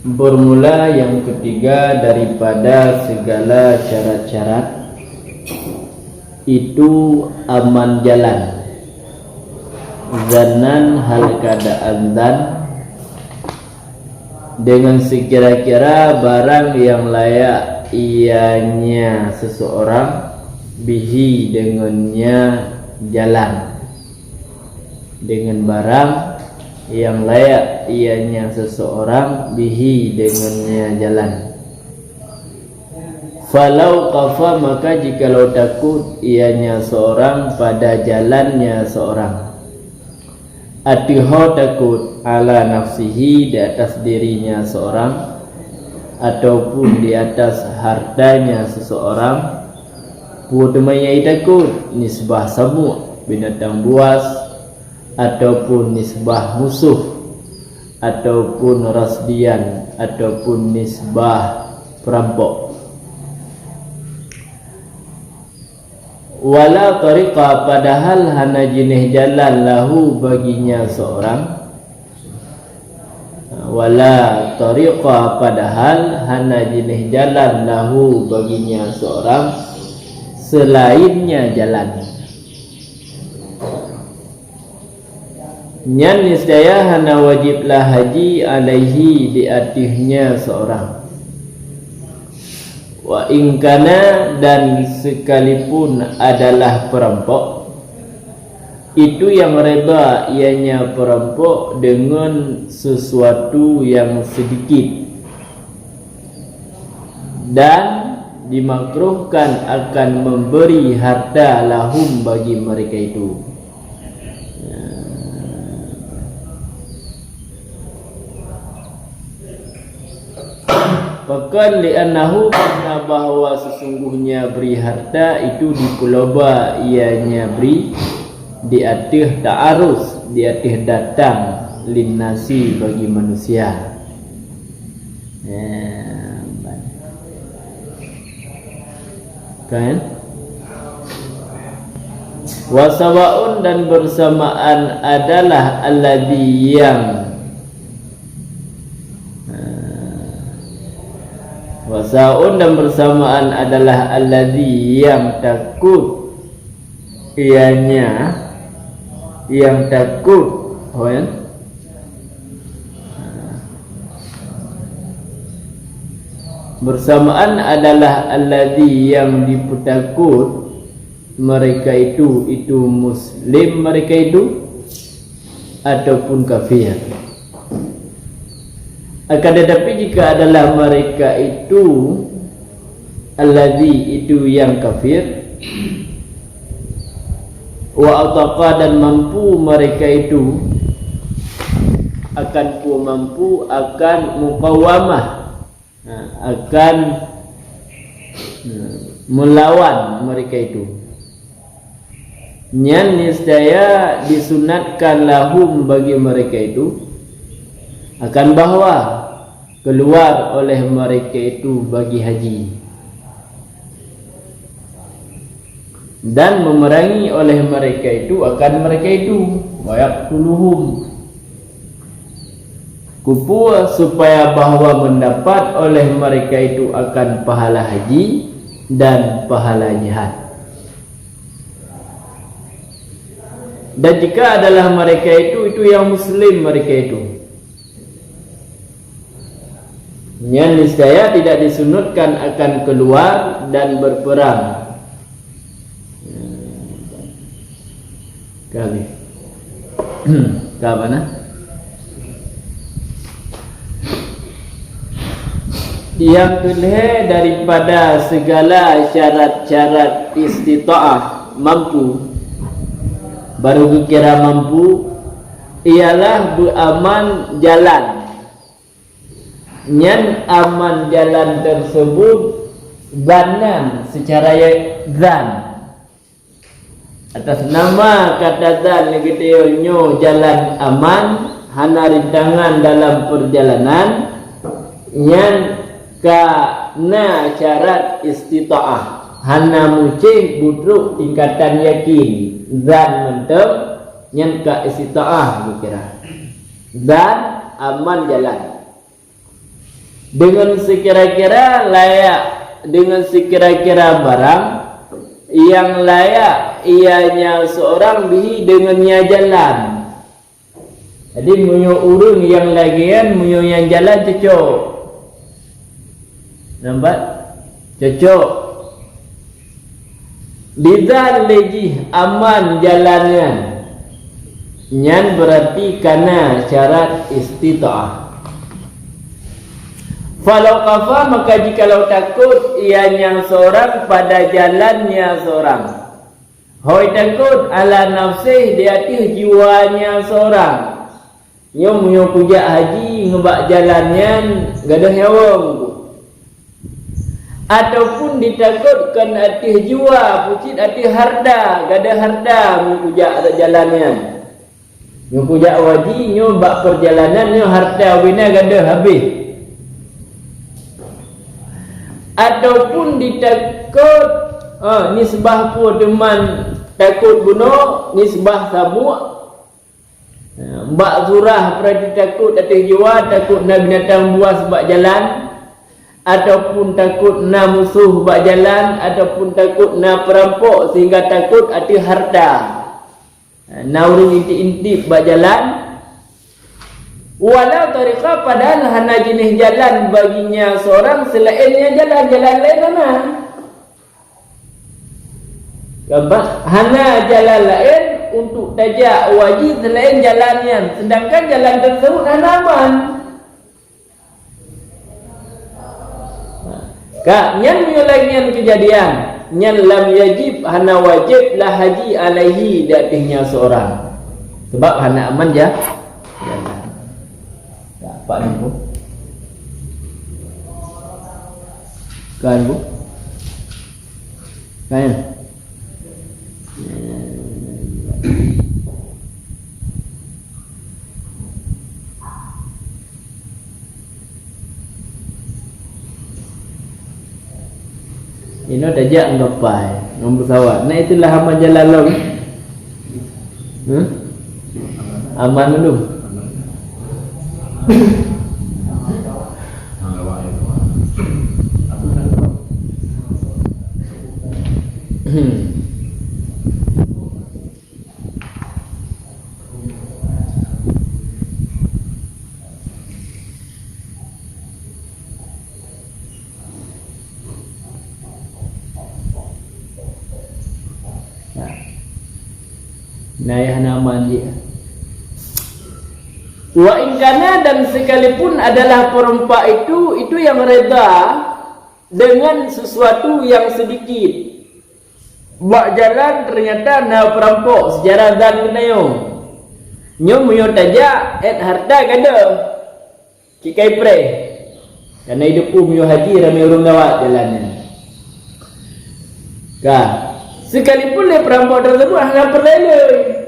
Bermula yang ketiga daripada segala syarat-syarat itu aman jalan. Zannan hal keadaan dan dengan sekira-kira barang yang layak ianya seseorang bihi dengannya jalan, dengan barang yang layak ianya seseorang bihi dengannya jalan. Falau qafa, maka jikalau takut ianya seorang pada jalannya seorang, atiho takut ala nafsihi di atas dirinya seorang, ataupun di atas hartanya seseorang, putemanya takut nisbah samuk binatang buas, ataupun nisbah musuh, ataupun rasdian, ataupun nisbah perampok. Wala tariqa, padahal hana jenis jalan lahu baginya seorang. Wala tariqa, padahal hana jenis jalan lahu baginya seorang selainnya jalan. Nyan niscaya hana wajiblah haji alaihi di atasnya seorang. Wa ingkana, dan sekalipun adalah perampok, itu yang reba ianya perampok dengan sesuatu yang sedikit, dan dimakruhkan akan memberi harta lahum bagi mereka itu. Bahkan li'annahu, karena bahawa sesungguhnya beri harta itu dipuloba ianya beri di atas ta'arus, di atas datang linnasi bagi manusia. Kan? Wasawaun, dan bersamaan adalah alladhi yang wasaun, dan bersamaan adalah alladzi yang takut ianya, yang takut bersamaan adalah alladzi yang diputakut mereka itu muslim mereka itu ataupun kafir. Akan tetapi jika adalah mereka itu alladzi itu yang kafir, wa ataqa, dan mampu mereka itu akan mampu akan muqawamah, akan melawan mereka itu. Nyan niscaya disunatkan lahum bagi mereka itu akan bahwa keluar oleh mereka itu bagi haji, dan memerangi oleh mereka itu akan mereka itu wayaqtuluhum, kupu supaya bahwa mendapat oleh mereka itu akan pahala haji dan pahala jihad. Dan jika adalah mereka itu yang muslim mereka itu, yang niscaya tidak disunutkan akan keluar dan berperang. Kali ke mana? Yang kedua daripada segala syarat-syarat istita'ah, mampu, baru kira mampu, ialah beraman jalan. Nyan aman jalan tersebut zanan, secara zan, atas nama kata zan negetiyo jalan aman, hana rintangan dalam perjalanan, nyan kana syarat istita'ah, hana mucing budruk tingkatan yakin, zan mentem nyan ka istita'ah kira zan aman jalan. dengan sekira-kira layak, dengan sekira-kira barang yang layak ianya seorang bihi dengannya jalan. Jadi munyo urang yang lagian munyo yang jalan cocok. Nampak? Cocok. Lidzal lagi aman jalannya. Nyan berarti karena syarat istita'ah. Falau kafa, maka jikalau takut ianya seorang pada jalannya seorang. Hoi takut ala nafsih di atas jiwanya seorang. Nyo puja haji ngebak jalannya gadah nyawang. Ataupun ditakutkan atas jiwa, pucit atas harda, gadah harda puja jalannya. Nyo puja haji, nyo bak perjalanan, nyo harta wina gadah habis. Ataupun ditakut nisbah pun teman takut bunuh, nisbah sabuk. Mbak surah perhati takut atas jiwa, takut na binatang buas sebab jalan, ataupun takut na musuh sebab jalan, ataupun takut na perampok sehingga takut atas harta. Na urung intip-intip sebab jalan. Walau tariqah, padahal hana jenis jalan baginya seorang selainnya jalan-jalan lain mana? Gambar hana jalan lain untuk tajak wajib selain jalannya, sedangkan jalan tersebut hana aman. Kak, nyan menyulagian kejadian, nyan lam yajib hana wajib lah haji alaihi datihnya seorang. Sebab hana aman je jalan. Pak ni bu, kan bu, kan? Ini tajak ngapai, nombor sawat. Nah itulah aman jalan lo. Aman dulu. Naya nama dia. Wa ingkana, dan sekalipun adalah perempak itu yang reda dengan sesuatu yang sedikit. Bak jalan ternyata na perampok sejarah dan kenayong. Nyo muyo tajak et harta kada. Kikai pre. Karena hidup muyo haji ramai urung lawat jalannya. Kah, sekalipun le perampok tersebut hanya perleloi.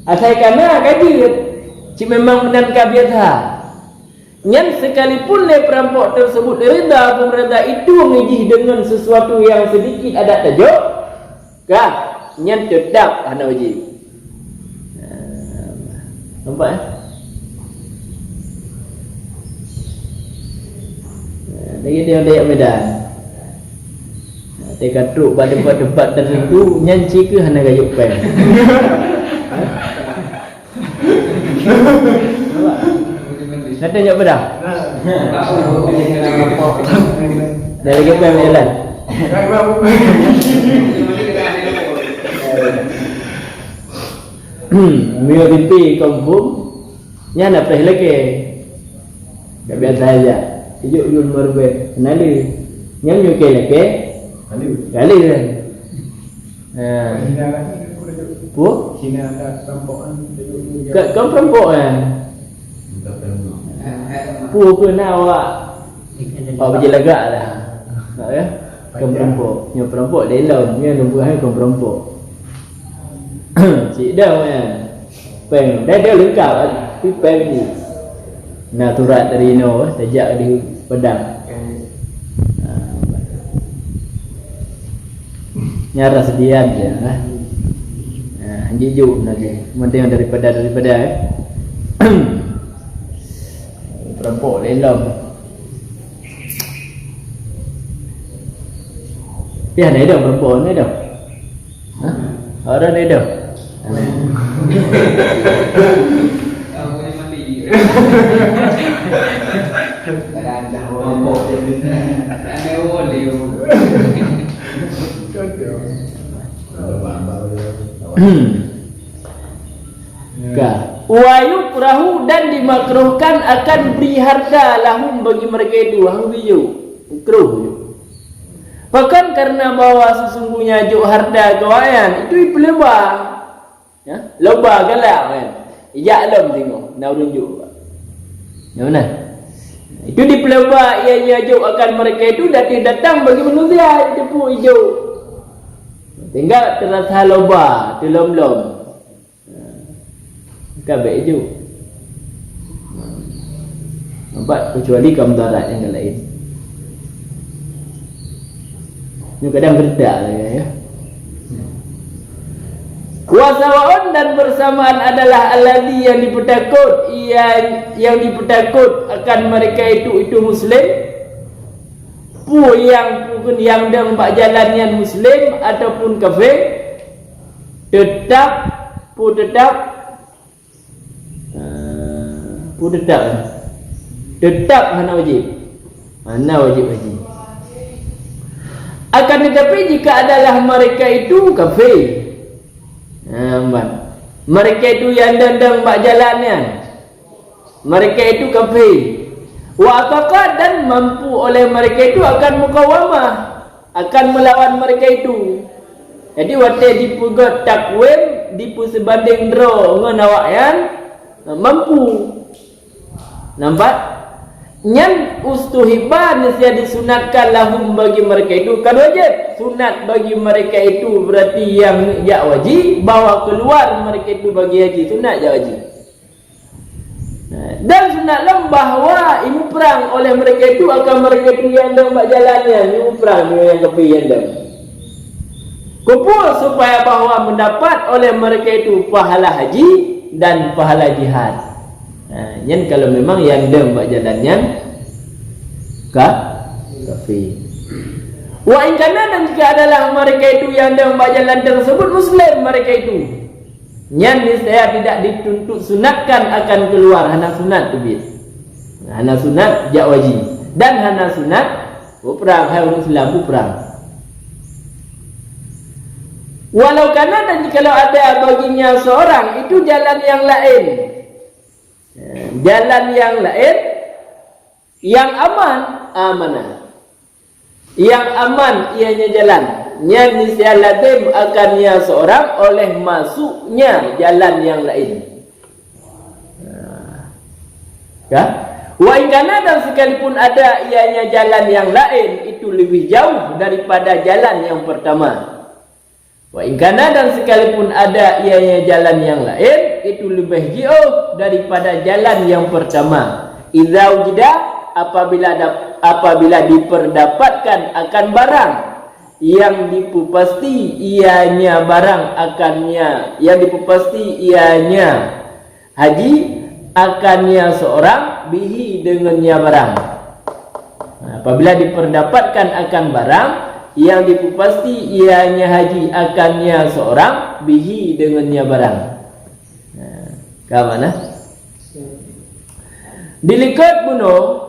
Asal karena kadir, cik memang benar kabiasa. Yang sekalipun le perampok tersebut reda pemerintah itu ngijih dengan sesuatu yang sedikit ada tajuk, kah? Yang tetap hana wajib. Nampak? Lagi dia dayak Medan. Dia katuk pada tempat tertentu nyanci ke hana gayuk pen. Nak tanya apa dah? Dah lagi pen jalan. Mio pipi kampung nya nak pergi lagi. Tak biasa aja. Ijuk jul merbe. Kenali. Nyam yo ke lagi. Kali kan. Bu? Sini ada perempuan. Kau perempuan. Pu ke nak awak? Awak berjalan lagak lah. Tak ya? Kau perempuan. Yang perempuan dia lawan. Yang perempuan kau perempuan. Cik dah kan. Peng. Dia lengkap. Tapi peng ni. Naturat dari no. Tajak di pedang. Nyara sedian je. Jujur lagi. Penting daripada perempok lelom. Dia ada dah perempuan ni dah. Ha? Orang ni dah. Boleh mandi. Ada boleh. Wa yukrahu dan dimakruhkan akan beri harta lahum bagi mereka itu. Hang biju. Makruh. Bahkan karena bahwa sesungguhnya juk harta kawayan itu pelebah. Ya, loba galak kan. Ijak alam tengok, nak tunjuk. Ya mana? Itu dipelebah ianya juk akan mereka itu datang bagi manusia itu pun hijau. Tinggal terasa loba, telom-lom. Kabeh hijau. Nampak kecuali kaum darat yang lain. Ini kadang berdak ya. Wasawaun dan bersamaan adalah alladhi yang dipertakut yang dipertakut akan mereka itu muslim. Pu yang dang bak jalan yang muslim ataupun kafir tetap hana wajib. Akan tetapi jika adalah mereka itu kafir, mereka itu yang dandang bak jalannya, mereka itu kafir. Wa apakah dan mampu oleh mereka itu akan mukawamah, akan melawan mereka itu. Jadi waktu dipugot takwim dipu sebanding draw ngan awak yang mampu. Nampak? Nyan ustuhiban sia disunatkan lahum bagi mereka itu kan wajib. Sunat bagi mereka itu berarti yang jak wajib, bawa keluar mereka itu bagi haji sunat jak wajib. Dan sunatlah bahawa ibu perang oleh mereka itu akan mereka itu yang dah buat jalannya, ibu perang yang kepi yang dah kumpul supaya bahawa mendapat oleh mereka itu pahala haji dan pahala jihad. Yang kalau memang yang dah buat jalannya kafir. Wa in kana dan jika adalah mereka itu yang dah buat jalan tersebut muslim mereka itu, yang saya tidak dituntut sunatkan akan keluar hana sunat tu bis. Hana sunat jak wajib dan hana sunat perang hai orang Islam perang. Walau kana dan jikalau ada baginya seorang itu jalan yang lain. Jalan yang lain yang amanah. Yang aman ianya jalan. Yang niscaya lazim akannya seorang oleh masuknya jalan yang lain. Ya? Wa ingkana dan sekalipun ada ianya jalan yang lain itu lebih jauh daripada jalan yang pertama. Wa ingkana dan sekalipun ada ianya jalan yang lain itu lebih jauh daripada jalan yang pertama. Idza wujida apabila diperdapatkan akan barang yang dipupasti ianya barang akannya, yang dipupasti ianya haji akannya seorang bihi dengannya barang. Apabila diperdapatkan akan barang yang dipupasti ianya haji akannya seorang bihi dengannya barang. Ke mana? Dilikat bunuh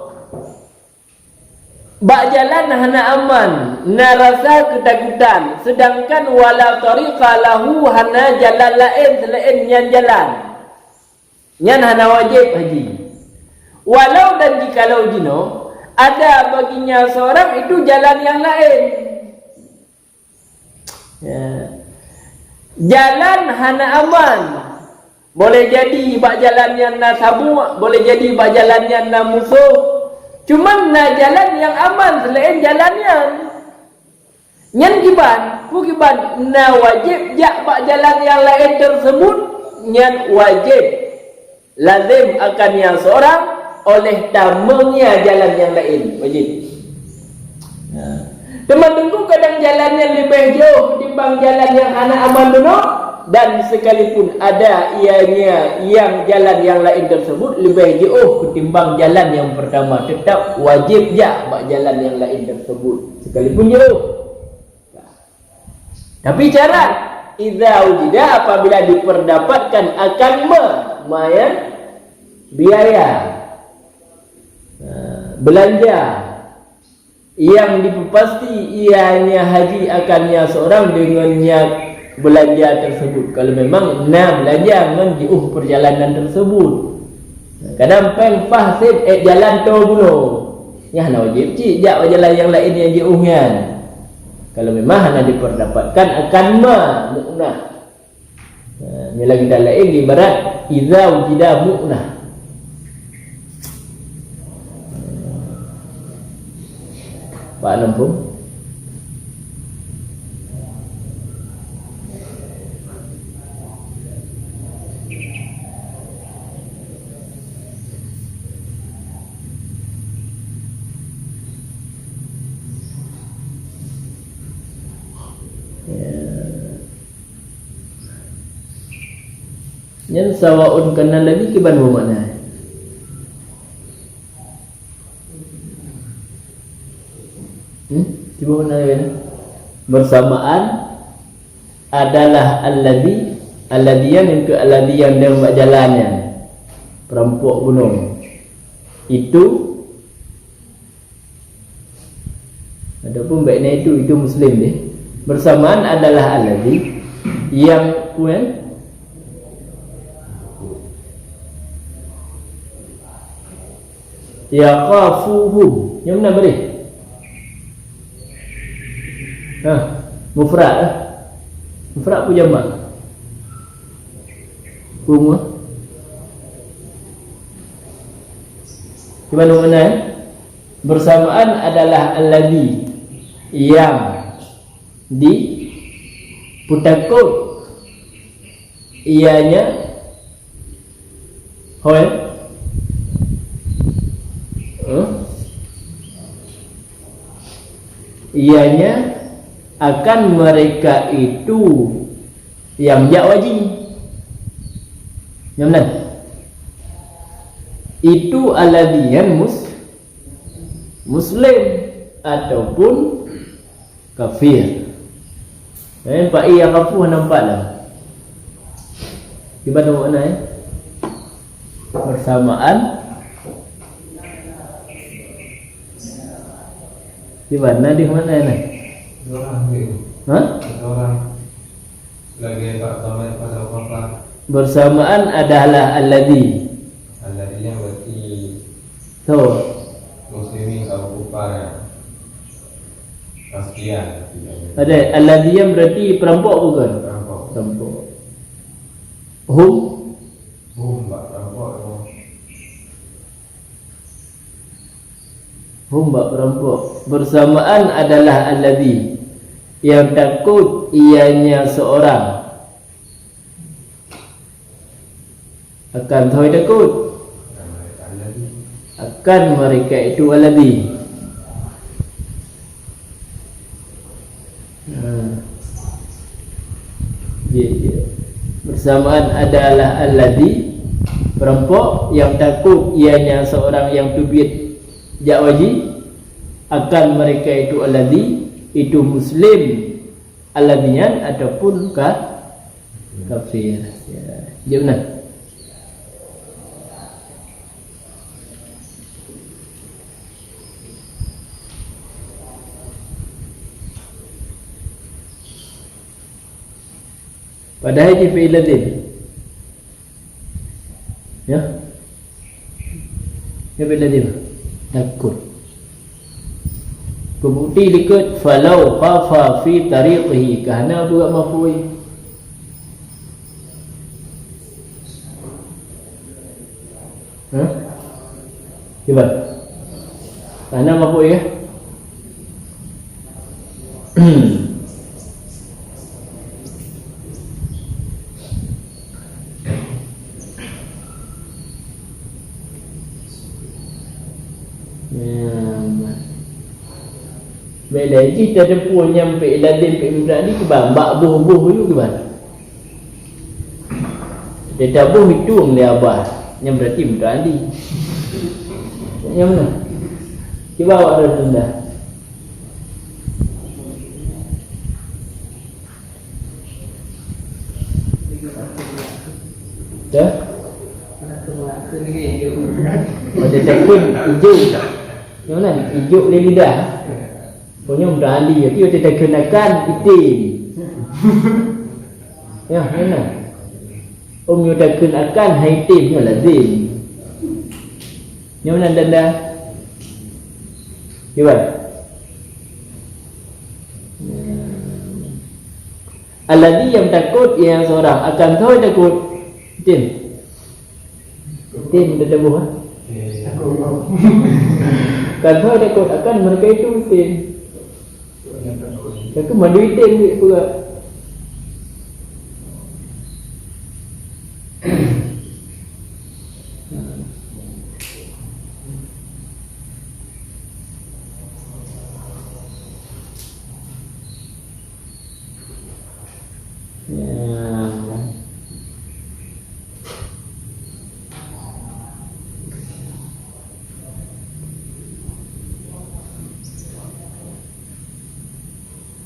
bak jalan hana aman, narasa ketakutan, sedangkan wala tariqa lahu hana jalan lain selain nyan jalan. Nyan hana wajib haji. Walau dan jikalau jino ada baginya seorang itu jalan yang lain. Ya. Jalan hana aman. Boleh jadi bak jalan yang na sabu, boleh jadi bak jalan yang na musuh. Cuma na jalan yang aman selain jalannya. Nyan kiban, kiban na wajib jak bak jalan yang lain tersebut, nyan wajib lazim akan yang seorang oleh tamangnya jalan yang lain wajib. Teman tunggu kadang jalannya lebih jauh timbang jalan yang hana aman dulu, dan sekalipun ada ianya yang jalan yang lain tersebut lebih jauh ketimbang jalan yang pertama, tetap wajib je bak jalan yang lain tersebut sekalipun jauh. Tapi syarat idza wujida apabila diperdapatkan akan ya, biaya belanja yang dipasti ianya haji akannya seorang dengan niat belanja tersebut. Kalau memang belanja dengan perjalanan tersebut. Kadang peng fasid jalan to buno. Ya nak wajib cik jak jalan yang lain yang jauhnya. Kalau memang hanya diperdapatkan akan mu'nah. Ini lagi dah lain ibarat idza wujida mu'nah. Pak Lampung. Yan sawaun kana lagi kiban makna. Coba mana ya? Bersamaan adalah alladhiyan yang ke alladhiyan dalam jalannya perampok gunung itu. Adapun baiknya itu muslim deh. Bersamaan adalah alladhi yang yaqafuhum. Yang mana boleh? Mufrad lah. Mufrad pun jamak. Gimana mana? Bersamaan adalah alladhi yang diputakut ianya ianya akan mereka itu yang wajib. Yang mana? Itu alladhiyan muslim ataupun kafir. Nampak ia kafuh nampaklah. Gimana makna bersamaan gimana di mana ni? Orang lagi tak tahu pada apa. Bersamaan adalah alladhi Yang berarti muslimin atau kufar pastian. Ada alladhi yang berarti perampok bukan? Perampok. Hum mbak perampok. Mbak perampok. Bersamaan adalah alladhi yang takut ianya seorang akan takut akan mereka itu alladhi. Bersamaan adalah alladhi perampok yang takut ianya seorang yang tubit wajib akan mereka itu alladhi itu muslim alladhiyan ataupun kafir. Ya benar. Padahal dia fi'il ladhin. Ya. Ya fi'il ladhin. Takut. Kebukti dekat falau khafa fi tariqihi kerana buat mafui. Gimana? Kerana mafui ya? Bila kita ada pun nyampe ladin pemberat ni kebang bak buh-buh tu gimana? Dia tak buh itu dia abah. Yang berarti berat ni. Yang mana? Cuba awak dah tunda. Dah. Ada tekun hijau. Yang mana? Hijau le lidah. Punya mudah ahli. Tapi ada tekun akan itim. Ya, mana? Om tekun akan haitim ya lazim. Yang mana danda? Gimana? Alladhi yang takut yang seorang akan tahu takut. Tin dah buah. Kan tahu takut akan mereka itu tin. Itu madu tin pula.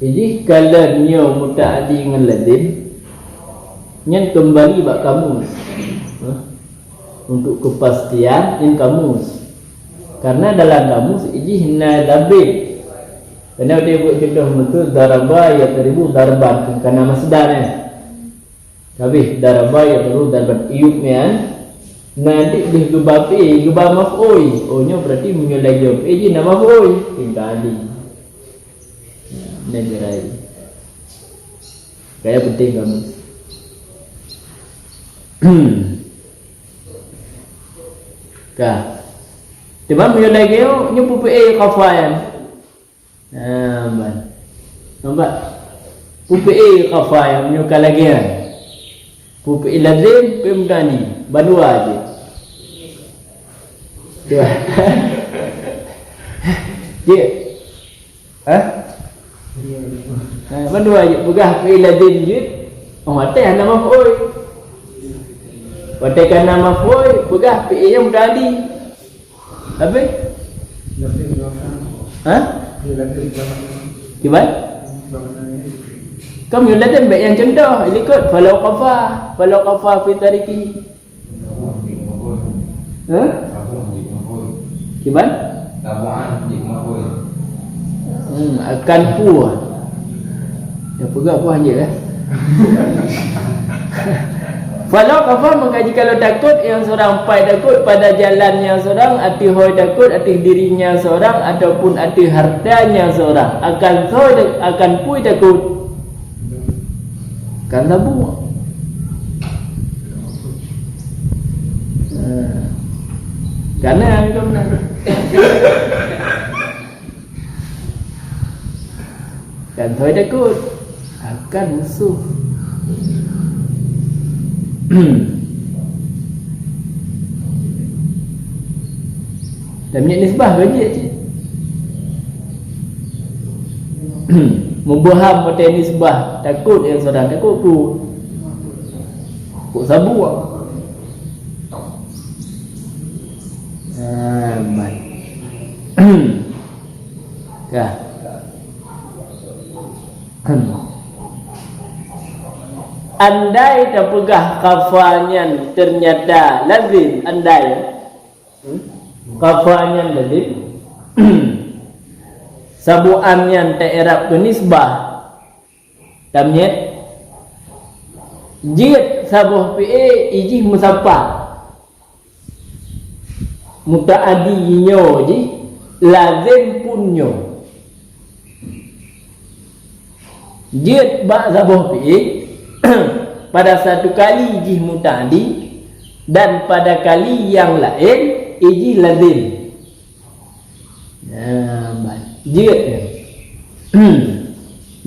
Jadi kalau nyo muta'addi dengan lazim nyen kembali bak kamus untuk kepastian in kamus. Karena dalam kamus ini hina dabit. Karena dia buat contoh betul daraba ya teribu darban karena masdarnya. Tapi daraba ya teribu darban iupnya nanti di gebapi gebam maf'ul. Ohnya berarti menyulai jawab. Ini nama maf'ul tinggal di negara ini. Kayak penting kamu. Kah. Tiba menyulai kau nyupu PE kafayan. Nampak? PE kafayan menyuka lagi kan. PE lazim pemdani badua aja. Dia. Dia. Badua aja pegah PE lazim je. Oh teh nama maf'ul. Watakan nama maf'ul pegah PE yang mudadi. Habis? Gimana? Kamu yang datang baik yang contoh ikut falau qafa fi tariki. Gimana? Akan puas. Ya pegak puas je lah. Falau qafa mengkaji kalau takut yang seorang pai takut pada jalannya seorang, ati hoi takut ati dirinya seorang ataupun ati hartanya seorang, akan pui takut kan tabu. Karena itu benar. Dan hoi takut akan musuh. Dan punya nisbah gaji je. Membuaham pada nisbah takut yang seorang takut tu kok sabu baik. Kah andai terpegah kafanya ternyata lazim, andai kafanya lazim sabuannya ta'irab tu nisbah tamnyet jid sabuh fi'e ijih musaffa muta'addi nyo ji lazim punyo jid ba sabuh fi'e pada satu kali ijih muta'addi dan pada kali yang lain ijih lazim. Baik. Jid.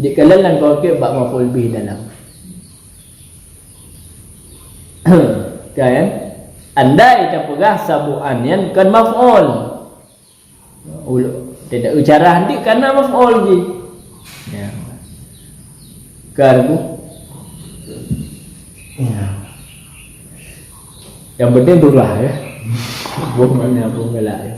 Di kalalan kau ke bab maf'ul bih dalam. Kan? Andai terpegah sabuan yang kan maf'ul. Tidak ucara nanti karena maf'ul je. Ya. Karbu. Ya. Yang penting turlah ya. Bukan apa gelak ya.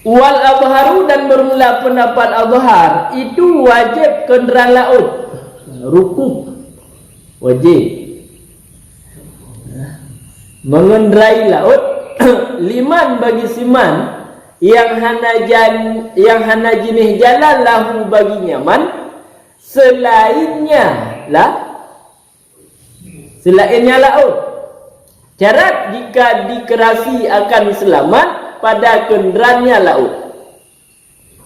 Wal adharu dan bermula pendapat adhar itu wajib kenderaan laut. rukuk wajib. Mengendarai laut liman bagi siman yang hana jenis jalan lahu bagi nyaman selainnya laut. Syarat jika dikerasi akan selamat pada kenderaannya laut.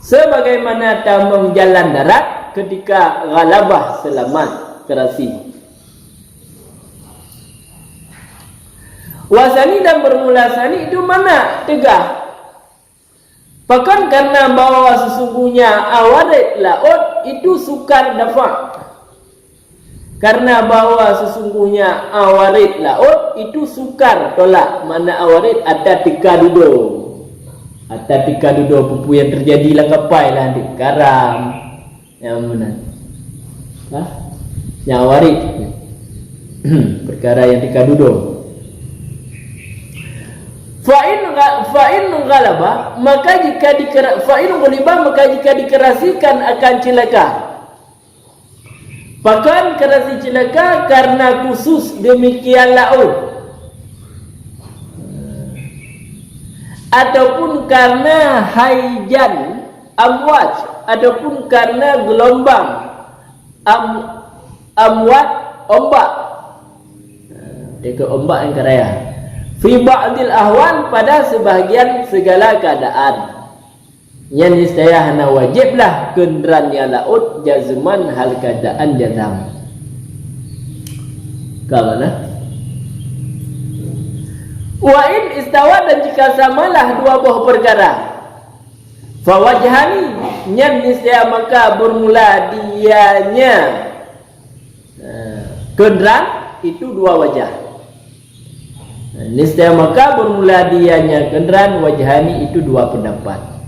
Sebagaimana tamam jalan darat ketika ghalabah selamat kerasi. Wasani dan bermula sani itu mana? Tegah. Bahkan karena bahwa sesungguhnya awarid laut itu sukar dafa. Karena bahwa sesungguhnya awarid laut itu sukar tolak. Mana awarid ada tika duduk. Ada tika duduk pupu yang terjadi langkapai lah di karam. Yang mana? Yang awarid. Perkara yang tika duduk. Fa'in ghalaba maka jika dikerasikan akan celaka. Bahkan kerasi celaka karena khusus demikian laut ataupun karena haijan amwaj ataupun karena gelombang amwat ombak. Dekat ombak yang keraya fi ba'dil ahwan pada sebahagian segala keadaan. Yang niscaya hana wajiblah kenderaan laut jazman hal keadaan jazam. Kamana? Wa in istawa dan jika samalah dua buah perkara. Fa wajhani yang niscaya maka bermula dianya kenderaan itu dua wajah. Niscaya maka bermula dianya kenderaan wajhani itu dua pendapat.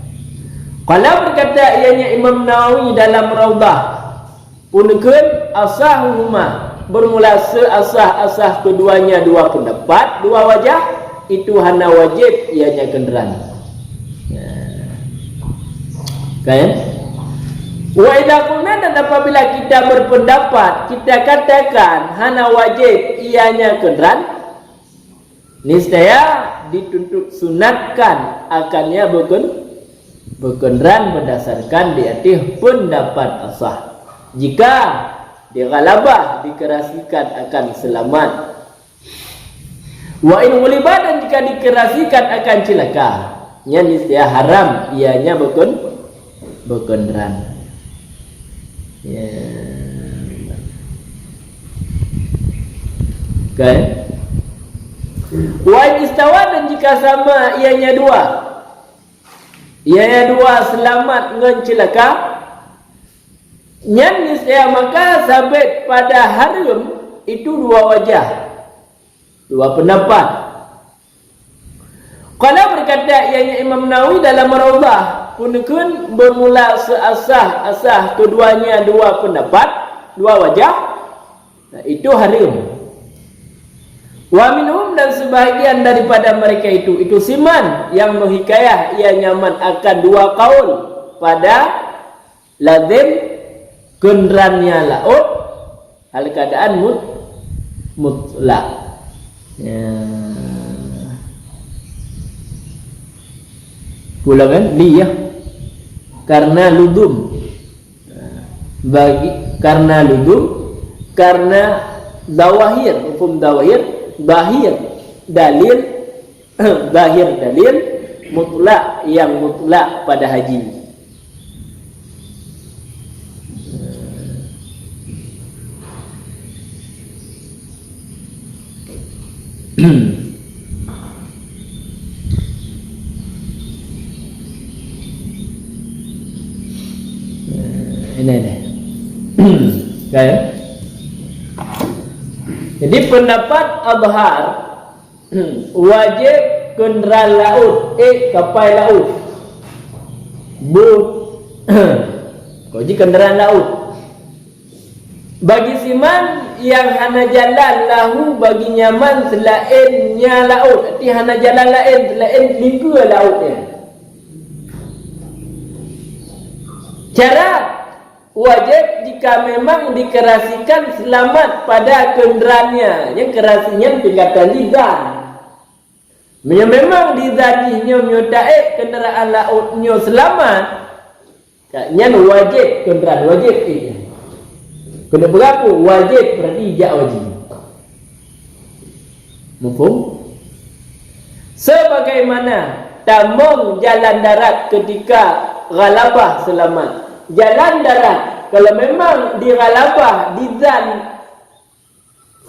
Kalau berkata ianya Imam Nawawi dalam Raudah punukun asahuhuma bermula seasah-asah keduanya dua pendapat dua wajah itu hana wajib ianya kenderaan. Kan? Wa idza qulna dan apabila kita berpendapat kita katakan hana wajib ianya kenderaan niscaya dituntut sunatkan akannya berkenderaan berdasarkan di atas pendapat asah. Jika dighalabah dikerasikan akan selamat. Wa in ghuliba dan jika dikerasikan akan celaka. Nya niscaya haram ianya berkenderaan. Ya. Okay. Wa in istawa dan jika sama ianya dua selamat dengan celaka yang niscaya maka sabit pada haram itu dua wajah dua pendapat. Kalau berkata ianya Imam Nawawi dalam Raudah punukun bermula seasah-asah keduanya dua pendapat dua wajah itu haram. Wa minhum dan sebahagian daripada mereka itu siman yang menghikayah ia nyaman akan dua kaul pada lazim kenderannya laut hal keadaan mutlak. Ya. Pulangan dia karena ludum karena dawahir hukum dawahir bahir dalil mutlak yang mutlak pada haji. Ini kayak jadi pendapat Abhar wajib kenderaan laut kapal laut wajib kenderaan laut bagi siman yang hana jalan lahu bagi nyaman selainnya laut arti hana jalan lain selain lingkua lautnya. Syarat wajib jika memang dikerasikan selamat pada kenderaannya. Yang kerasinya tingkatan lidah. Memang dizadinya nyotaik kenderaan lautnya selamat. Yang wajib kenderaan wajib kena berapa? Wajib berarti ijak wajib. Mufhum? Sebagaimana tamung jalan darat ketika ghalabah selamat. Jalan darat kalau memang di ghalabah dizan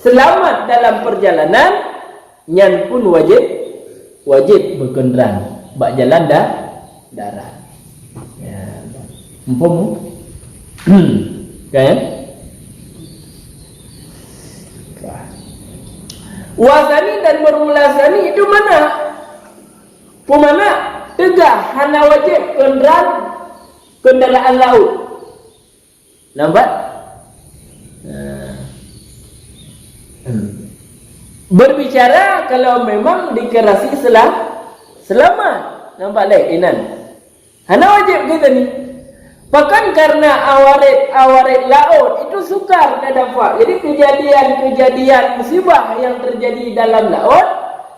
selamat dalam perjalanan, nyan pun wajib berkenderaan bak jalan darat. Ya. Mufhum? Kan? Wasani dan bermulasani itu mana? Pemana? Tegah hana wajib kendaraan laut. Nampak? Berbicara kalau memang dikerasi selamat. Nampak leh inan. Hana wajib kita ni. Bahkan karena awarit laut itu sukar dah dapat. Jadi kejadian musibah yang terjadi dalam laut,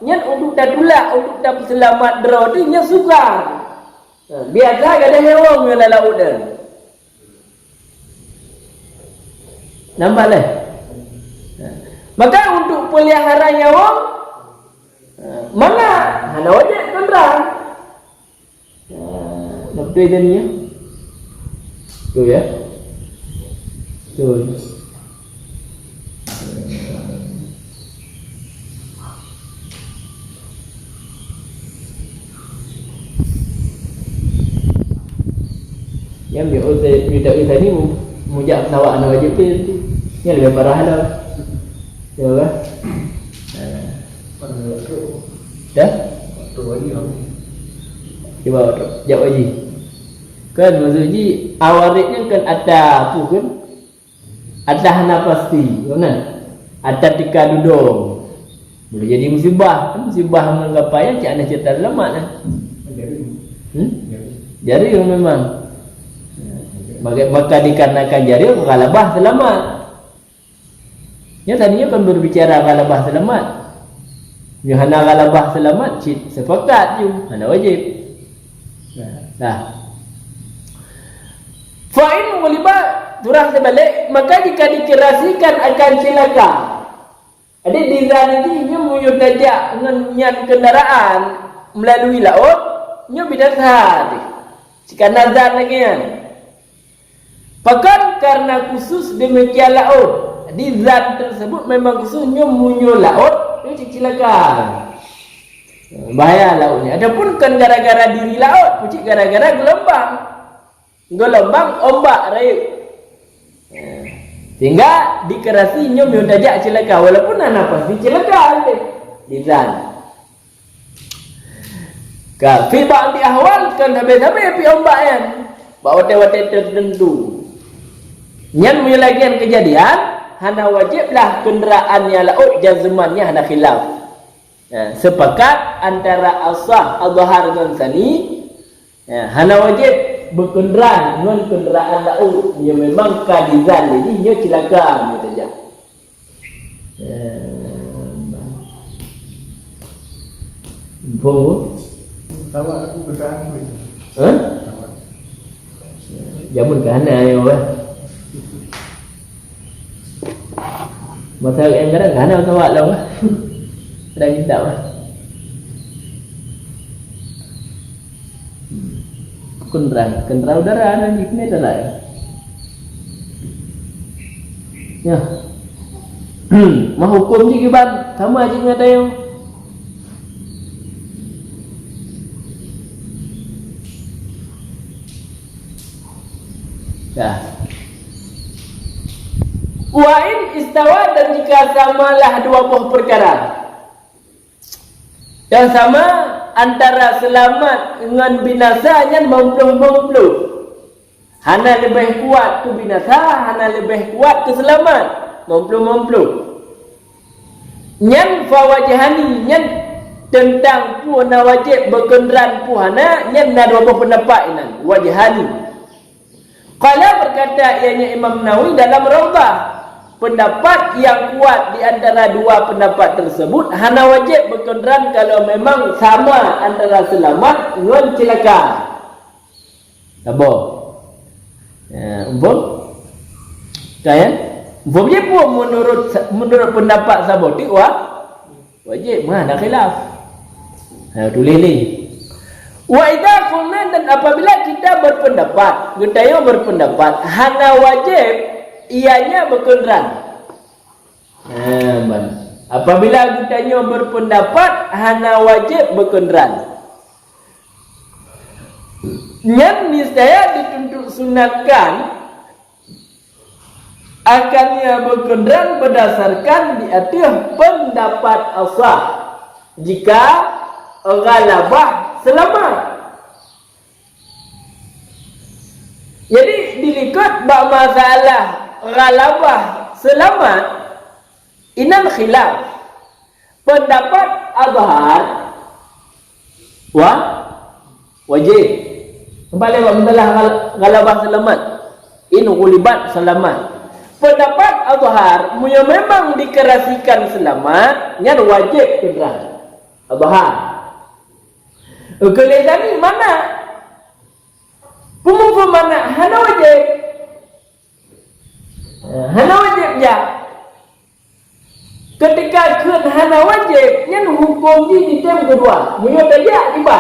nyan untuk dah tulak, untuk dah selamat draw tu nyan sukar. Biasa ada hewang dalam laut dah. Nampak leh? Maka untuk pelihara nyawa mana? Hana wajib kenderaan. Betul je ni ya. Tu ya. Tu. Yang dia minta ni mujak pesawat anak wajib tu. Ni lebih parah dah. Ya kan? Dah? Tu lagi lah. Cuba jawab lagi. Kan maksudnya awaritnya kan ada apa kan? Ada hana pasti, kan? Ada tika duduk. Boleh jadi musibah, kan musibah menganggap payah cak nak cerita selamat kan? Jari memang. Maka dikarenakan jari ghalabah selamat. Ya tadinya kan berbicara ghalabah selamat. Ya hana ghalabah selamat, sepakat je, hana wajib. Dah. Fa'in muliba turah sebalik, maka jika dikerasikan akan celaka. Adik dizan ini nya muyur dajak dengan niat kendaraan melalui laut, nya bidasah. Jika nazar lagi kan. Bahkan karena khusus demikian laut, dizan tersebut memang khususnya muyur laut, itu celaka. Bahaya lautnya. Adapun kan gara-gara diri laut, pucik gara-gara gelombang ombak rayuk. Sehingga dikerasi nyom yang dajak celaka walaupun anak pasti celaka di zan. Ka fi ba'di ahwal kan habis-habis pi ombak kan. Bawate-wate tertentu. Nyan menyelagian kejadian hana wajiblah kenderaannya laut jazmannya hana khilaf. Sepakat antara asah azhar dan sani hana wajib berkenderaan dengan kenderaan laut yang memang kadizan jadi dia celaka saja. Boh. Tahu aku bertahan ni. Jamun kana yo lah. Masa yang kadang kana tawak lah. Dah kita lah. Kenderaan udara ada di sini tak? Ya. Mau hukum je kibat sama aja dengan tayo. Dah. Wa'in istawa dan jika samalah dua buah perkara. Yang sama antara selamat dengan binasa nya mempluh. Hana lebih kuat ke binasa, hana lebih kuat ke selamat. Mempluh. Nyan fawajhani nyan tentang puana wajib berkenderaan puana nyan ada dua pendapat inan wajhani. Qala berkata ianya Imam Nawawi dalam Raudhah, pendapat yang kuat di antara dua pendapat tersebut hana wajib berkenderaan kalau memang sama antara selamat dengan celaka. Apa? Umpam? Kan? Umpamnya pun menurut pendapat sahabat itu wajib, mana khilaf. Tulis ni. Wa idza qulna, dan apabila kita berpendapat, kita berpendapat hana wajib ianya berkenderaan. Apabila kita berpendapat hana wajib berkenderaan, yang niscaya dituntut sunatkan akannya berkenderaan berdasarkan di atas pendapat asah jika ghalabah selamat. Jadi dilihat bab masalah ghalabah selamat inal khilaf. Pendapat azhar wajib. Kembali bab masalah ghalabah selamat. In ghulibat selamat. Pendapat azhar memang dikerasikan selamat yang wajib kenderaan. Azhar. Kelihatan ni mana? Pemukul mana? Hana wajib. Hana wajib ya. Ketika kun hana wajib, yang hukum di tem kedua, munyo tajak tiba.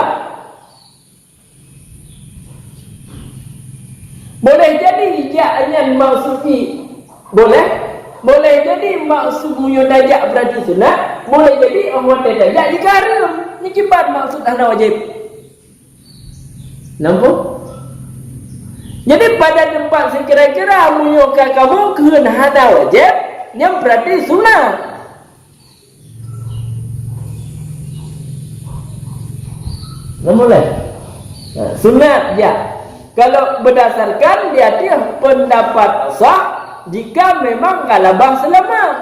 Boleh jadi jaknya maksudi. Boleh jadi maksud munyo tajak berarti sunat. Boleh jadi orang tajak jika haram. Ni kibat maksud hana wajib. Nampak? Jadi pada tempat sekira-kira munyokan kamu kun hana wajib, yang berarti sunat. Boleh? Sunat ya. Kalau berdasarkan di atas pendapat sah, jika memang ghalabah selamat.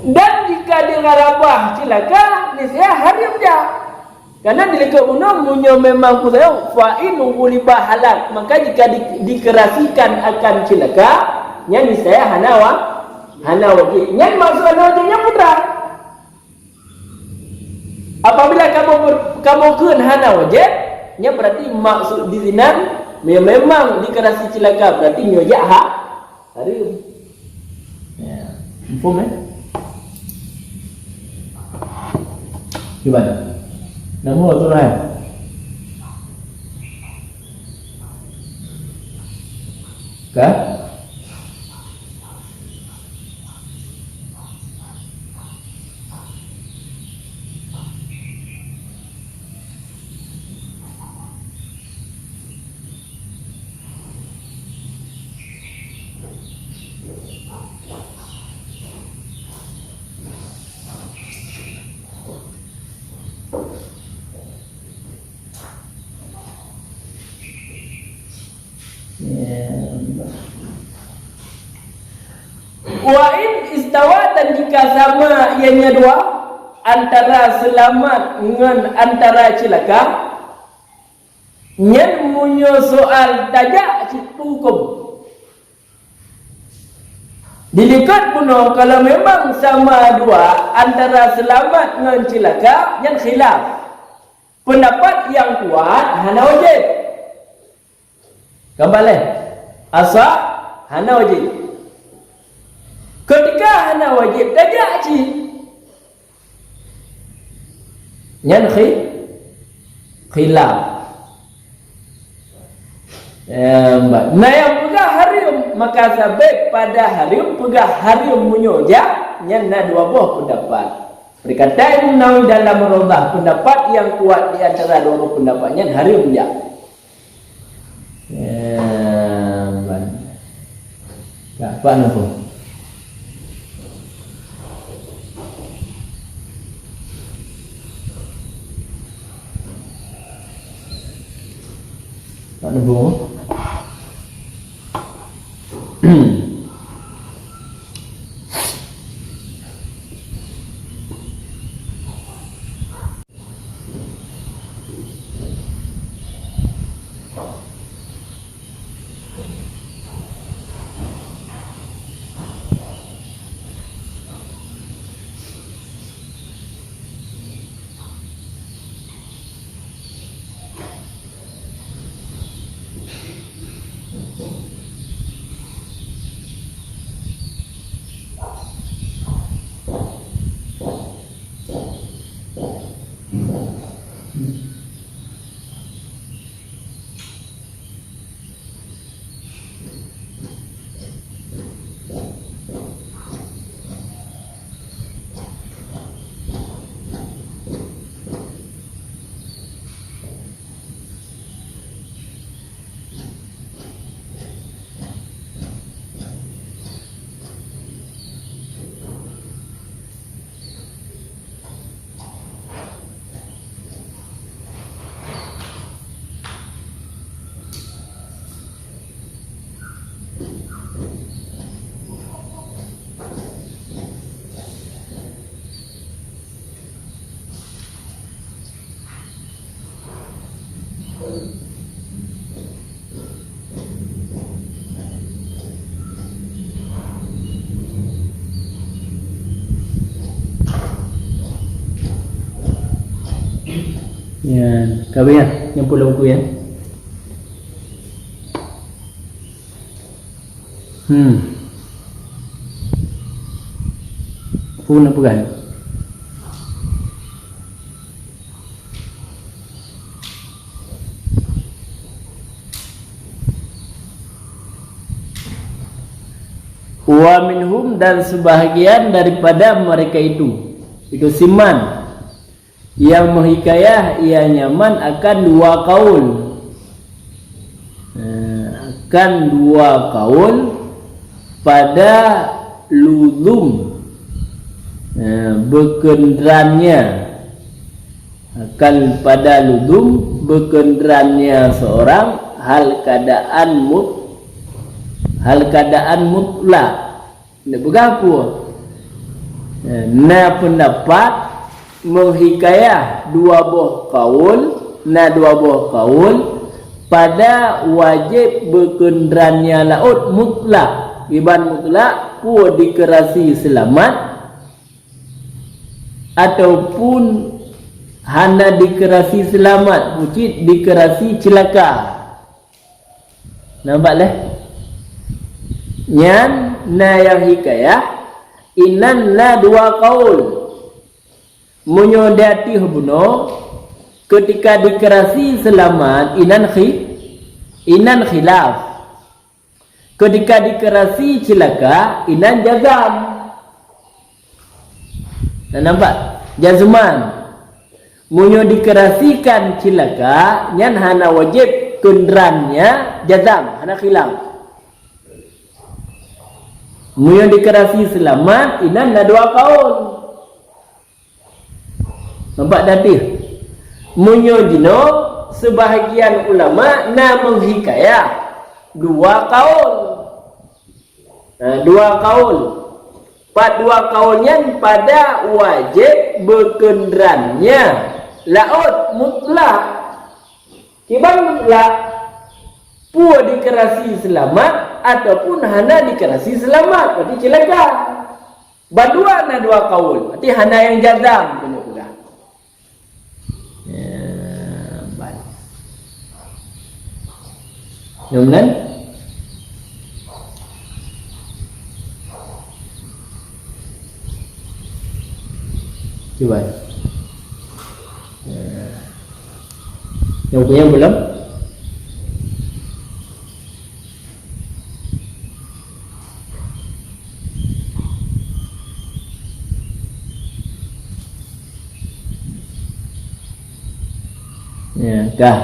Dan jika dia ghalabah celaka, niscaya haram dia. Karena dilihat munyo memang kusaya fa'in ghulibah halak, maka jika dikerasikan akan celaka, nya niscaya hana wajib. Nya maksud hana wajibnya putra. Apabila kamu kun hana wajib, nya berarti maksud di sini memang dikerasi celaka, berarti nyoja haram. Ya, info gimana? Namu atau lain? Kah? Wa in istawa, dan jika sama ianya dua antara selamat dengan antara celaka, nyen munyo soal tajak hukum. Dilihat puno kalau memang sama dua antara selamat dengan celaka, nyen khilaf. Pendapat yang kuat hana wajib. Kembali asa hana wajib. Ketika hana wajib tajak nyan khilaf. Nah yang pegah harim, maka sabit pada harim pegah harim munyoja, nyan na dua buah pendapat. Berkata Imam Nawawi dalam Raudhah, pendapat yang kuat di antara dua buah pendapatnya harim ya. Apa nampu? Tak nampu. Ya, kami ya, yang pulau ku ya. Pun apa kan? Wa minhum, dan sebahagian daripada mereka itu siman yang menghikayah ia nyaman akan dua kaul, pada ludum, berkenderannya, akan pada ludum berkenderannya seorang hal keadaan mutlak. Nak berapa? Na pendapat menghikayah dua buah kaul pada wajib berkenderannya laut mutlak. Iban mutlak pu dikerasi selamat ataupun hana dikerasi selamat, pucit dikerasi celaka. Nampak lah? Nyan na yang hikayah inan na dua kaul menyodati hubno ketika dikerasi selamat inan khilaf, ketika dikerasi celaka inan jazam. Nampak? Jazman munyo dikerasikan celaka nyan hana wajib kenderannya jazam, hana khilaf. Munyo dikerasi selamat inan na dua kaul. Nampak tadi? Munyo jino sebahagian ulama na menghikayah dua kaul. Dua kaul. Dua kaulnya pada wajib berkenderannya laut mutlak. Kibang mutlak pu dikerasi selamat ataupun hana dikerasi selamat, berarti celaka. Badua na dua kaul, berarti hana yang jazam punya pula. Baik. Kemudian coba yang punya belum? Ya, dah.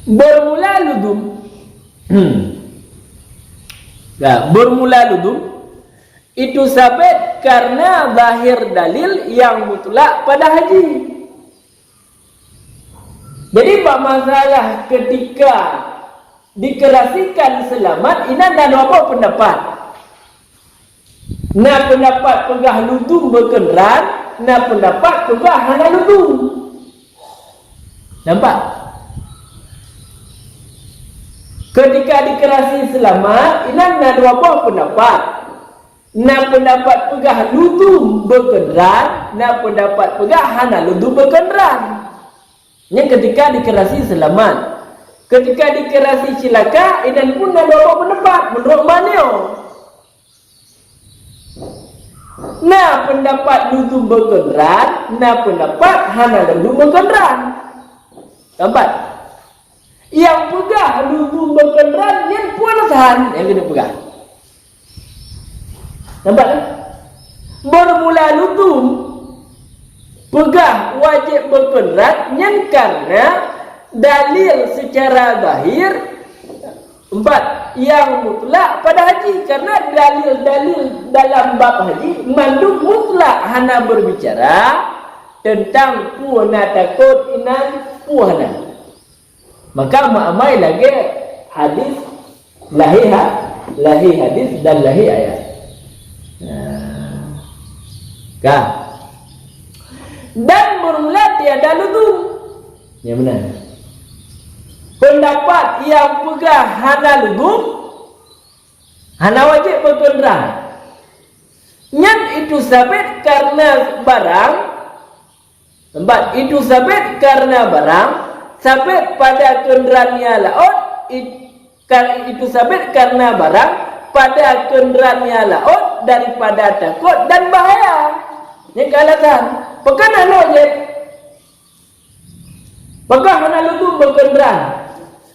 Bermula ludum. Bermula ludum itu sabit karena zahir dalil yang mutlak pada haji. Jadi masalah ketika dikerasikan selamat ini ada dua pendapat. Na pendapat pegah ludum berkenderan, na pendapat pegah hana ludum. Nampak? Ketika dikerasi selamat, ini ada dua pendapat. Na pendapat pegah ludum berkenderan, na pendapat pegah hana ludum berkenderan. Ini ketika dikerasi selamat. Ketika dikerasi celaka, ini pun ada dua pendapat. Menurut mana? Na pendapat ludum berkenderan, na pendapat hana ludum berkenderan. Nampak? Yang pegah ludum berkenderan yang puasan yang kena pegah. Nampak tak? Bermula ludum pegah wajib berkenderan yang karena dalil secara zahir empat yang mutlak pada haji, karena dalil-dalil dalam bab haji mandum mutlak hana berbicara tentang puana takut inan puana. Maka ma'amai lagi hadis lahi hadis dan lahi ayat. Dan bermula tiada ludum. Yang benar. Pendapat yang pegah hana ludum, hana wajib berkenderan. Yang itu sabit karena barang Nampak? Itu sabit karena barang, sabit pada kenderaannya laut, itu sabit karena barang pada kenderaannya laut daripada takut dan bahaya. Ini kealasan. Pekan anu je. Pekan anu tu berkenderaan.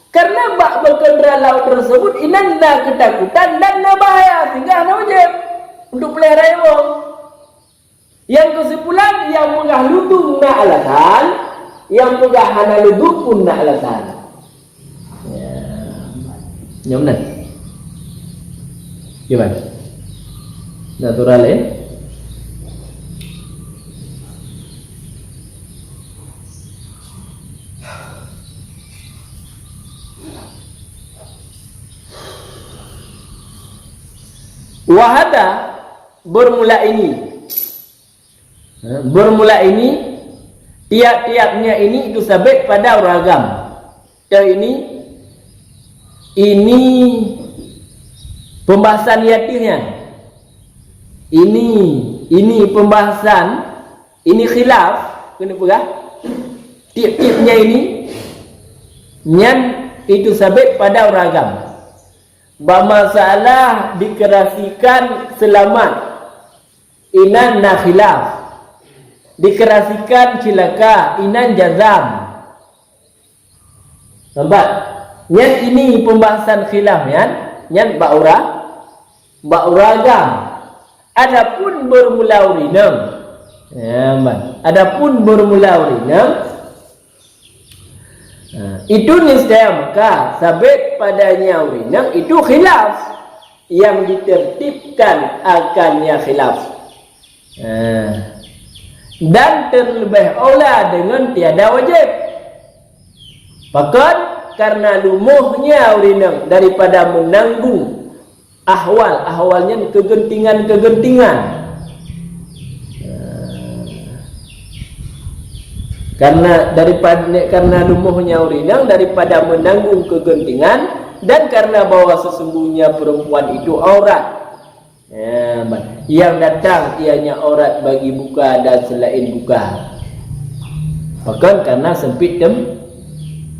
Karena bak berkenderaan laut tersebut inanda ketakutan dan bahaya sehingga anu je untuk pelihara wong. Yang kesimpulan yang megah ludung nak alasan, yang megah hana ludung pun nak alasan. Ya benar. Gimana? Natural ya? Wahada bermula ini tiap-tiapnya ini itu sabit pada ragam. Ini pembahasan yatihnya. Ini pembahasan, ini khilaf, kenapa? Tiap-tiapnya ini nyan itu sabit pada ragam. Bermasalah dikerasikan selamat, inan na khilaf. Dikerasikan cilaka, inan jazam. Nampak? Nyan ini pembahasan khilaf nyan bauragam. Adapun bermula urinam. Ya, adapun bermula urinam itu niscaya maka sabit padanya urinam itu khilaf yang ditertibkan akannya khilaf. Dan terlebih olah dengan tiada wajib. Bahkan karena lumuhnya urinam daripada menanggung ahwalnya kegentingan. Karena lumuhnya urinam daripada menanggung kegentingan dan karena bahwa sesungguhnya perempuan itu aurat. Yang datang ianya aurat bagi buka dan selain buka. Bahkan karena sempit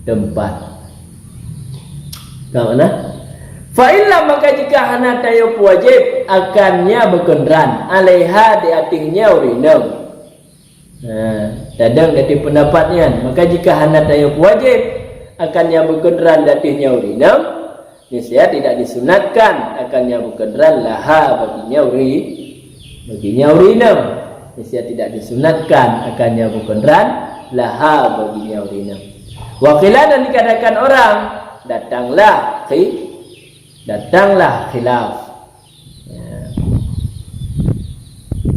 tempat. Tahu mana? Fa'illah maka jika hana tayub wajib akannya berkenderan alaiha di atingnya urinam. Dadang dari pendapatnya. Maka jika hana tayub wajib akannya berkenderan datihnya urinam, niscaya tidak disunatkan akannya berkenderan laha baginya urinam. Niscaya tidak disunatkan akannya berkenderan laha baginya urinam. Wakilah dan dikatakan orang datanglah khilaf.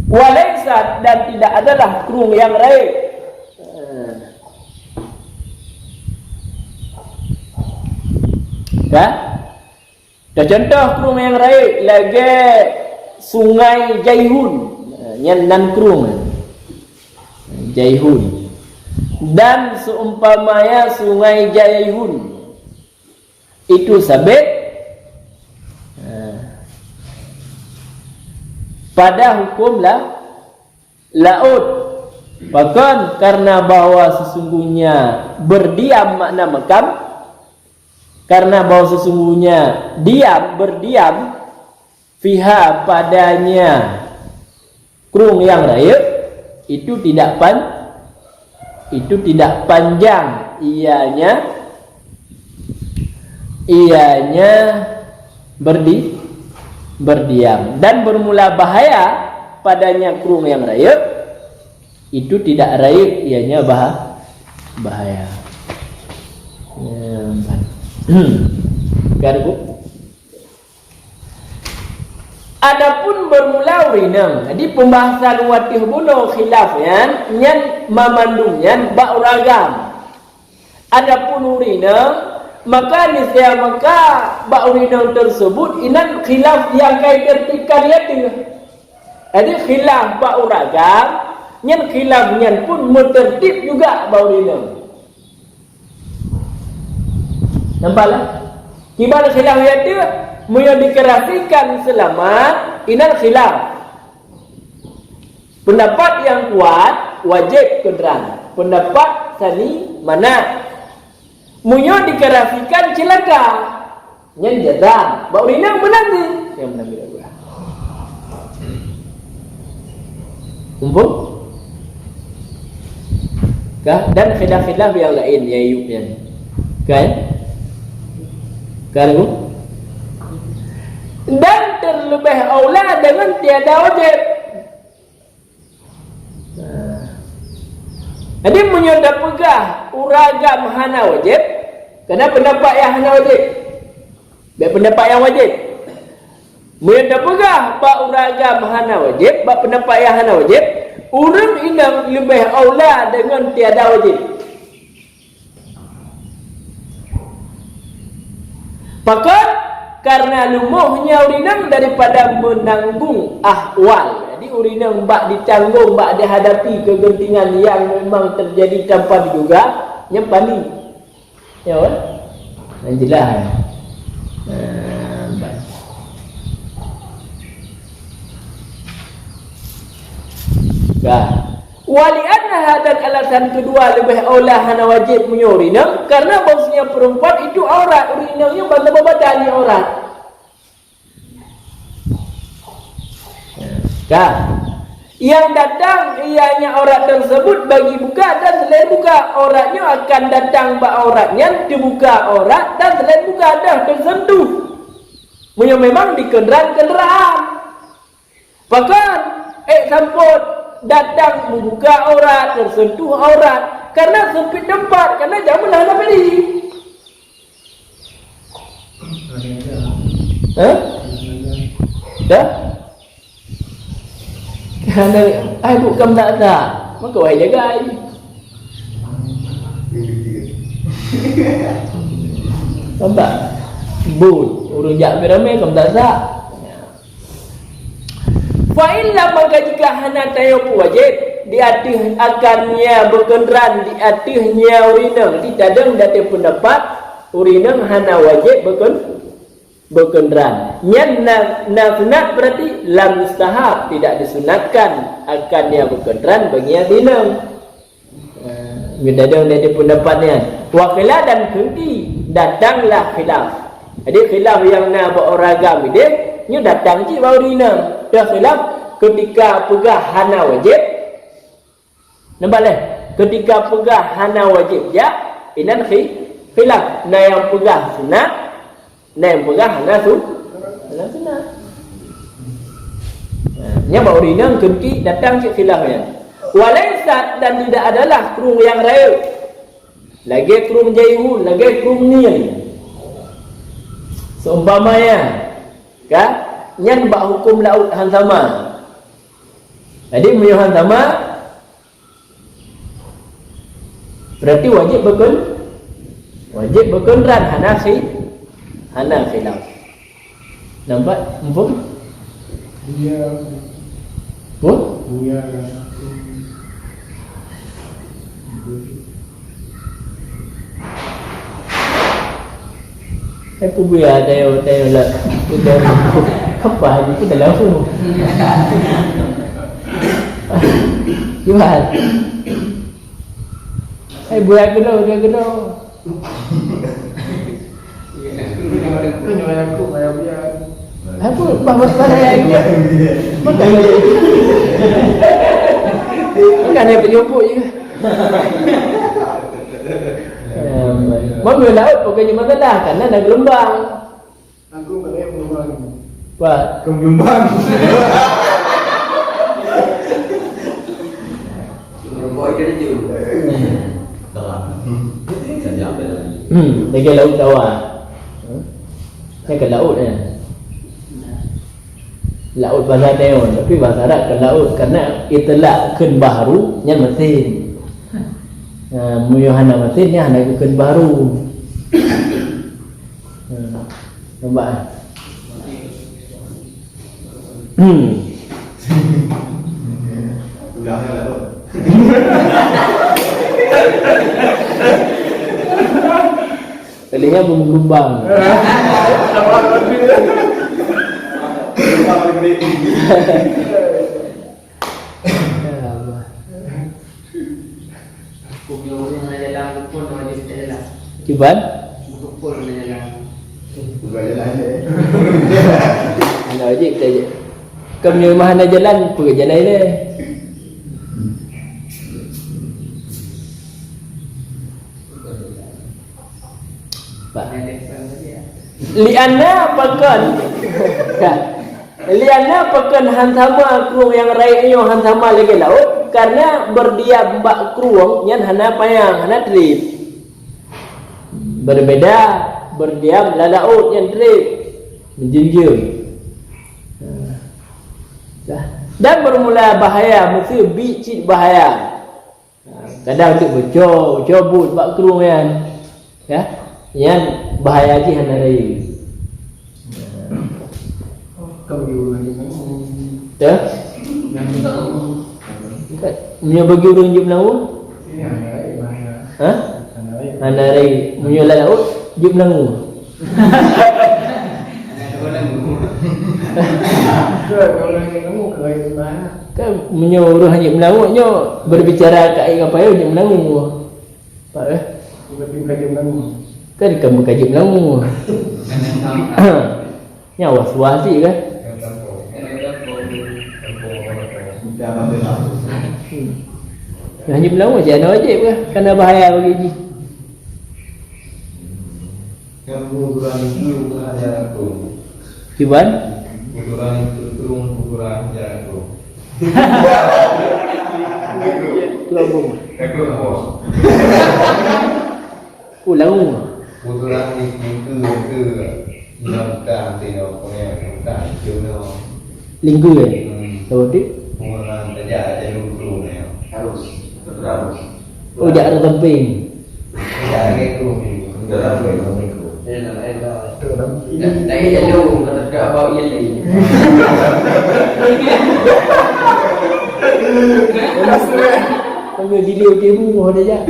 Walaisat dan tidak adalah kurung yang raib. Contoh kurung yang raib lagi sungai Jaihun, nan kurung Jaihun. Dan seumpamanya sungai Jaihun itu sabit pada hukum laut. Bahkan karena bahwa sesungguhnya berdiam makna makam, karena bahwa sesungguhnya berdiam fiha padanya kurung yang raib itu tidak panjang ianya berdiam dan bermula bahaya padanya kurung yang raib itu tidak raib ianya bahaya. Garbu. Adapun bermula urinam, jadi pembahasan watih bunuh khilaf nyan mamandungnya bauragam. Adapun urinam maka niscaya maka urinam tersebut inan khilaf yang kait tertikan yaitu. Jadi khilaf bauragam, nyan khilaf nyan pun mentertib juga urinam. Nampaklah? Gimana khilaf yaitu? Yang dikerasikan selamat inan khilaf. Pendapat yang kuat wajib kenderaan. Pendapat sani mana? Munyo dikerafikan celaka. Nyen jadang. Bak urina menang ni. Yang menang bila gua. Kumpul? Kah? Dan khilaf-khilaf yang lain ya Ayubnya. Kan? Kan? Dan terlebih aula dengan tiada wajib. Jadi menyodak pegah uragam hana wajib. Kena pendapat yang hana wajib. Biar pendapat yang wajib. Menyodak pegah bak uragam hana wajib, bak pendapat yang hana wajib. Urang inang lebih aula dengan tiada wajib. Pakat karena lumuhnya urinang daripada menanggung ahwal. Jadi urinang bak ditanggung, bak dihadapi kegentingan yang memang terjadi tanpa diduga, nyempani. Ya kan? Jelas. Wali anha dan alasan kedua lebih aulah hana wajib punya urinang karena bahasanya perempuan itu aurat, urinangnya bantah badan aurat. Yang datang ianya aurat tersebut bagi buka dan selain buka auratnya akan datang bak auratnya dibuka aurat dan selain buka dah tersentuh. Memang di kenderaan. Bahkan samput datang membuka aurat, tersentuh aurat karena sempit tempat, karena jauh lah nak beli. Dah? Kerana bukan tak ada, maka wahai jaga ini. Nampak? Bud, urung jak ramai kamu tak tak. Fa'illah maka jika hana tayapu wajib di atas akannya berkenderaan di atasnya urinang ditadang dati pendapat urinang hana wajib berkenderaan. Yang sunat berarti lam mustahab, tidak disunatkan akannya berkenderaan bagi yang dinang. Ditadang dati pendapatnya. Wa khilaf dan kenti datanglah khilaf. Jadi khilaf yang nak beroragam ini datang je baru dinang. Dah khilaf ketika pegah hana wajib. Nampak leh? Ketika pegah hana wajib ya, inan khilaf. Nah yang pegah sunat, nah yang pegah hana sunat. Nya baru dinang kenti datang je khilafnya. Walaisat dan tidak adalah kerung yang raya. Lagi kerung jaihun, lagi kerung nian. Seumpamanya kan nyan bak hukum laut han sama. Jadi menyuhan sama berarti wajib berkenderaan hana khilaf. Nampak? Mumpung? Iya. Pun? Iya. Aku biar tayo lah. Apa itu dalam tu? Jual. Buat kena. Aku bawa barang dia. Makan dia penyumpuk je. Mana laut bukannya masalah karena ada gelombang. Aku boleh gelombang. Wah, Gelombang. Lagi laut tawar. Saya ke laut laut bahasa Neon, tapi bahasa Arab ke laut karena itulah ken baru yang mesin. Muyuhana mesinnya hanya ken baru. Nampak? Udahnya laut. Telinga berlubang. Yo yang ada dalam pun ada jalan. Cuban? Pun ada jalan. Bukan jalan je. Mana ojek kita je. Kau punya rumah ada jalan, pergi jalan ni. Pak. Liana pakan. Liana pakan hantama kruang yang raihnya hantama lagi laut karena berdiam bak kruang yang hana payang hana trip. Berbeda berdiam la laut yang trip menjunjung. Dan bermula bahaya mesti bicit bahaya. Kadang tu bocor bak kruang yang ya yang bahaya ji hana rai. Kau diulang je. Ya? Punya bagi orang je Melayu? Ini ada bahaya. Ha? Ada Hana rai punya laut je Melayu. Kalau kamu kerja mana? Kan punya orang je Melayu nya berbicara kat air apa je Melayu. Pak eh? Berarti kerja mana? Kan kamu kaji Melayu. Nya was-was kan? Hanya Melayu je ana wajib ke? Kena bahaya bagi ji. Kamu kurang itu ada aku. Cuban? Kurang itu turun kurang jago. Kelompok. Aku bos. Ulang. Kurang itu nonton tino punya nonton juno. Linggu kan? Tahu tu? Kurang kerja ada dulu nih. Harus terus. Oh, jak ada temping. Ya gitu. Dalam minggu. Lagi jauh kata kat bau ye lagi. Kami video demo mau ada jak.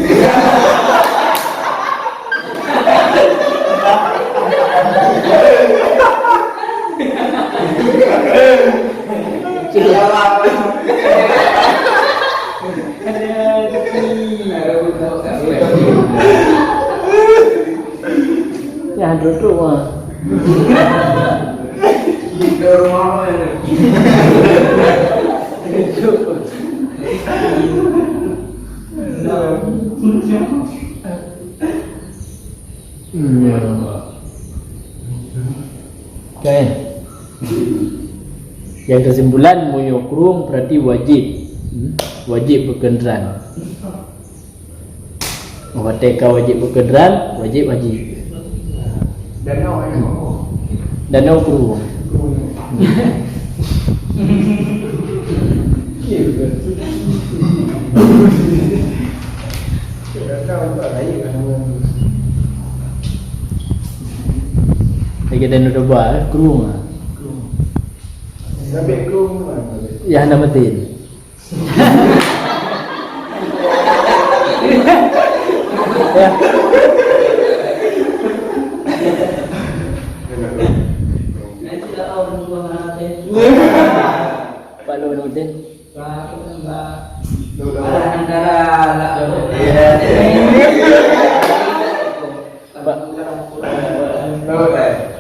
Ya, duduk ah. Di rumah mana? Kan? Yang kesimpulan moyokrum berarti wajib. Wajib berkendaraan. Wateka wajib berkendaraan, wajib. Danau kurung. Lagi danau doba, kurung. Sampai kurung. Ya nama tin. Ya. Pak Lu Nudin.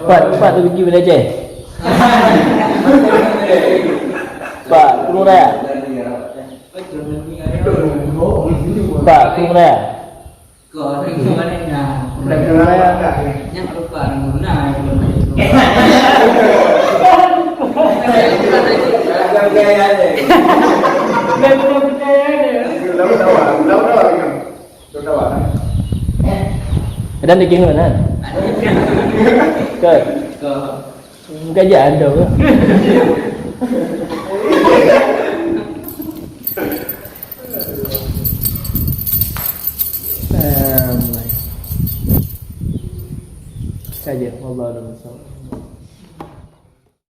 Pak tu pergi mana je? Pak, kurung raya. Pak, kurung raya. Kau ni mana nak? Kurung raya. Yang lupa mana? Dan dia kira kan? Ke? Kerajaan tu ke? Saja, Allah dan Rasul.